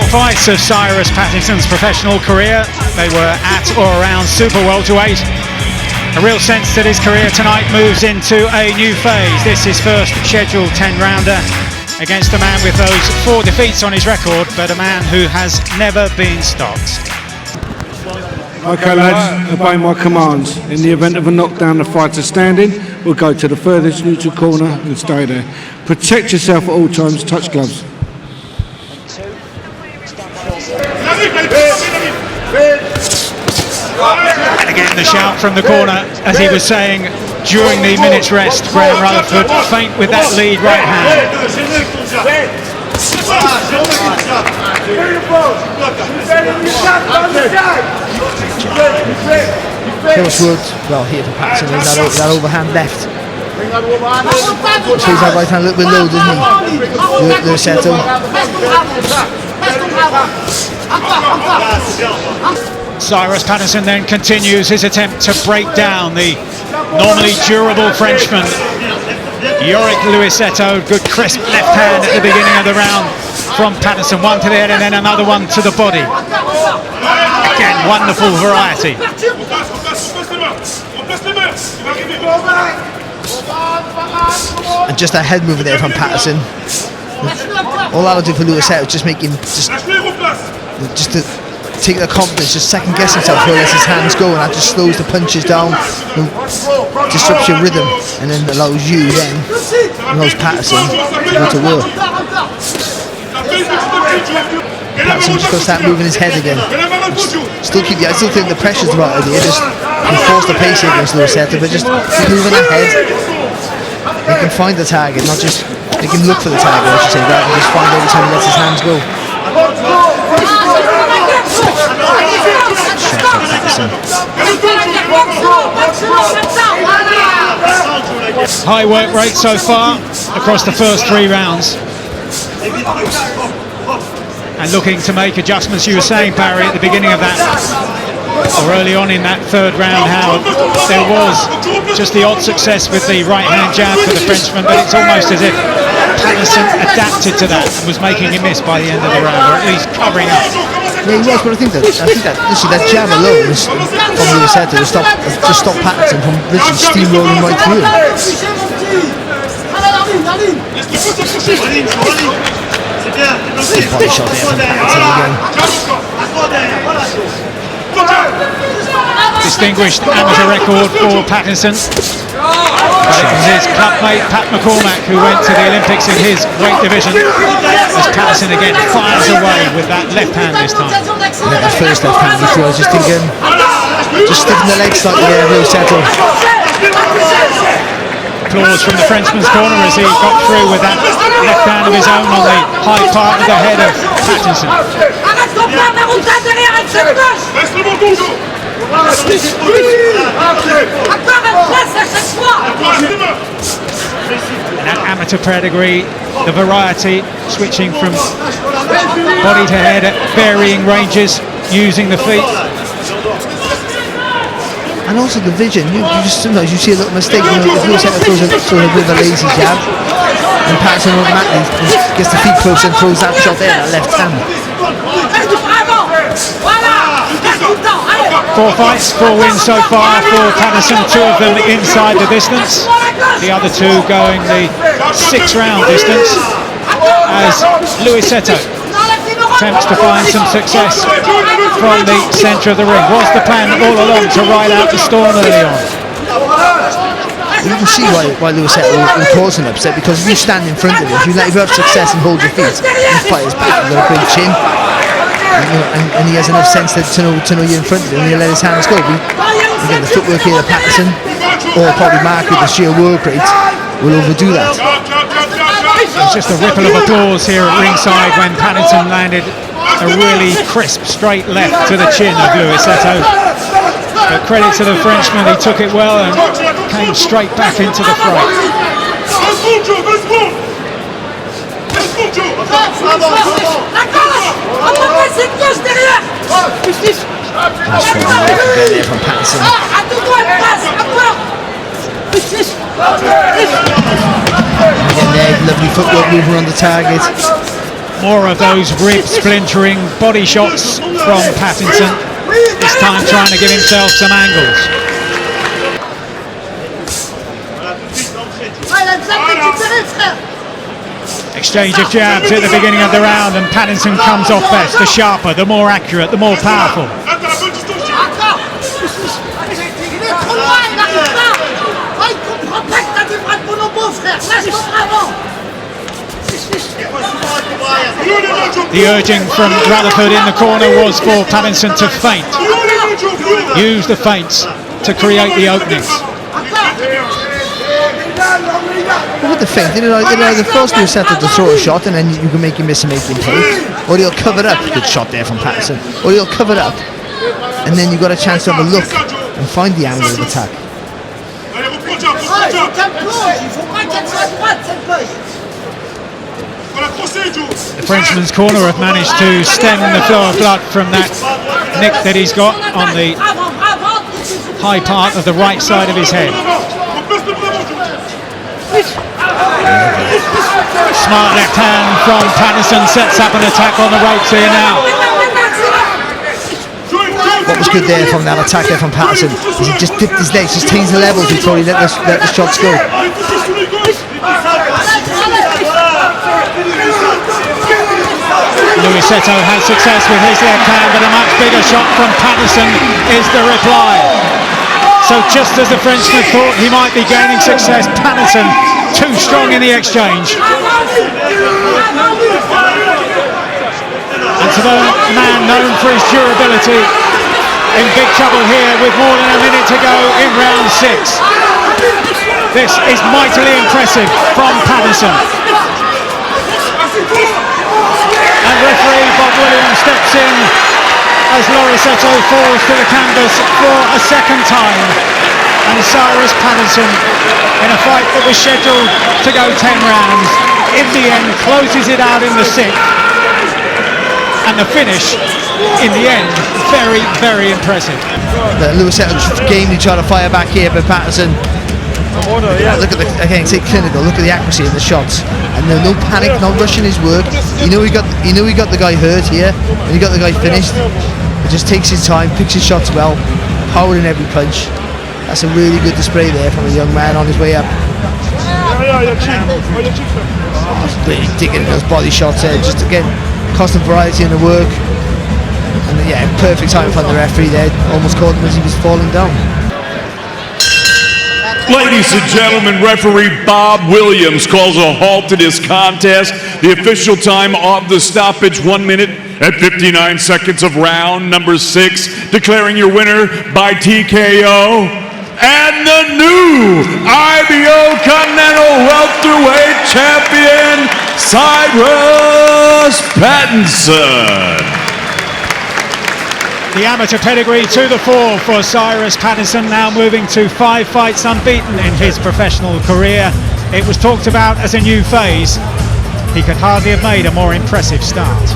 fights of Cyrus Pattinson's professional career. They were at or around super welterweight. A real sense that his career tonight moves into a new phase. This is first scheduled 10-rounder against a man with those 4 defeats on his record, but a man who has never been stopped. Okay lads, obey my commands. In the event of a knockdown, the fighter standing will go to the furthest neutral corner and stay there. Protect yourself at all times, touch gloves. And again the shout from the corner, as he was saying during the minute's rest. Graham Rutherford faint with that lead right hand. Hillswood, well here for Patterson, is that overhand left. Sees that right hand a little bit low, doesn't he? Luisetto. Cyrus Pattinson then continues his attempt to break down the normally durable Frenchman. Jorick Luisetto, good crisp left hand at the beginning of the round from Patterson. One to the head and then another one to the body. Again, wonderful variety. And just a head movement there from Patterson. All that'll do for Luisetto is just make him just to take the confidence, just second guess himself where he lets his hands go, and that just slows the punches down and disrupts your rhythm, and then allows you then, allows Patterson to go to work. Patterson just got to start moving his head again. I still think the pressure's the right idea, just enforce the pace here against Luisetto, but just keep moving that head. He can find the target, not just, he can look for the target, I should say, rather than just find every time he lets his hands go. High work rate so far across the first 3 rounds. And looking to make adjustments. You were saying, Barry, at the beginning of that, or early on in that 3rd round, how there was just the odd success with the right-hand jab for the Frenchman, but it's almost as if Patterson adapted to that and was making him miss by the end of the round, or at least covering up. Yeah, he was, but I think that listen, that jab alone from Luisetto just stopped Patterson from literally steamrolling right through him. Body shot there from Patterson again. Distinguished amateur record for Patterson. But it was his clubmate Pat McCormack who went to the Olympics in his weight division, as Patterson again fires away with that left hand this time. Yeah, that first left hand he threw, I was just thinking, just sticking the legs slightly there, Luisetto. Applause from the Frenchman's corner as he got through with that left hand of his own on the high part of the head of Patterson. That amateur pedigree, the variety, switching from body to head at varying ranges, using the feet. And also the vision, you just sometimes you see a little mistake. You know, if Luisetto throws a bit of a lazy jab, and Patterson automatically gets the feet close and throws that shot there, that left hand. 4 fights, 4 wins so far for Patterson, 2 of them inside the distance, the other 2 going the 6-round distance, as Luisetto attempts to find some success from the centre of the ring. Was the plan all along to ride out the storm early on? You can see why Luisetto will cause an upset, because if you stand in front of him, if you have success and hold your feet, you fight his back, you've got a big chin, and he has enough sense to know you're in front of him, and he'll let his hands go. Again, the footwork here of Patterson, or probably Mark with the sheer work rate, will overdo that. There's just a ripple of applause here at ringside when Patterson landed a really crisp straight left to the chin of Luisetto. But credit to the Frenchman, he took it well and came straight back into the fray. There from Patterson. Again there, lovely footwork movement on the target. More of those rib splintering body shots from Pattinson. This time trying to give himself some angles. Exchange of jabs at the beginning of the round, and Patterson comes off best. The sharper, the more accurate, the more powerful. The urging from Rutherford in the corner was for Patterson to feint. Use the feints to create the openings. With the feint, you know, the first Luisetto to throw a shot and then you can make him miss and make him pay. Or he'll cover up. Good shot there from Patterson. Or he'll cover up and then you've got a chance to have a look and find the angle of attack. The Frenchman's corner have managed to stem the flow of blood from that nick that he's got on the high part of the right side of his head. Smart left hand from Patterson sets up an attack on the ropes here now. What was good there from that attack there from Patterson is he just dipped his legs, just changed the levels before he let the shots go. Luisetto has success with his left hand, but a much bigger shot from Patterson is the reply. So just as the Frenchman thought he might be gaining success, Patterson too strong in the exchange. And to the man known for his durability, in big trouble here with more than a minute to go in round 6. This is mightily impressive from Patterson. And referee Bob Williams steps in as Luisetto falls to the canvas for a second time. And Cyrus Pattinson, in a fight that was scheduled to go 10 rounds, in the end closes it out in the 6th. And the finish, in the end, very, very impressive. Luisetto gamely trying to fire back here, but Patterson, look at the, again, say clinical, look at the accuracy of the shots. And no panic, not rushing his work. He knew he got the guy hurt here, and he got the guy finished. He just takes his time, picks his shots well, power in every punch. That's a really good display there from a young man on his way up. Really digging in those body shots there, just again, constant variety in the work. And yeah, perfect time from the referee there, almost caught him as he was falling down. Ladies and gentlemen, referee Bob Williams calls a halt to this contest. The official time of the stoppage, 1 minute and 59 seconds of round number 6. Declaring your winner by TKO, and the new IBO Continental Welterweight Champion, Cyrus Pattinson. The amateur pedigree to the fore for Cyrus Pattinson, now moving to 5 fights unbeaten in his professional career. It was talked about as a new phase. He could hardly have made a more impressive start.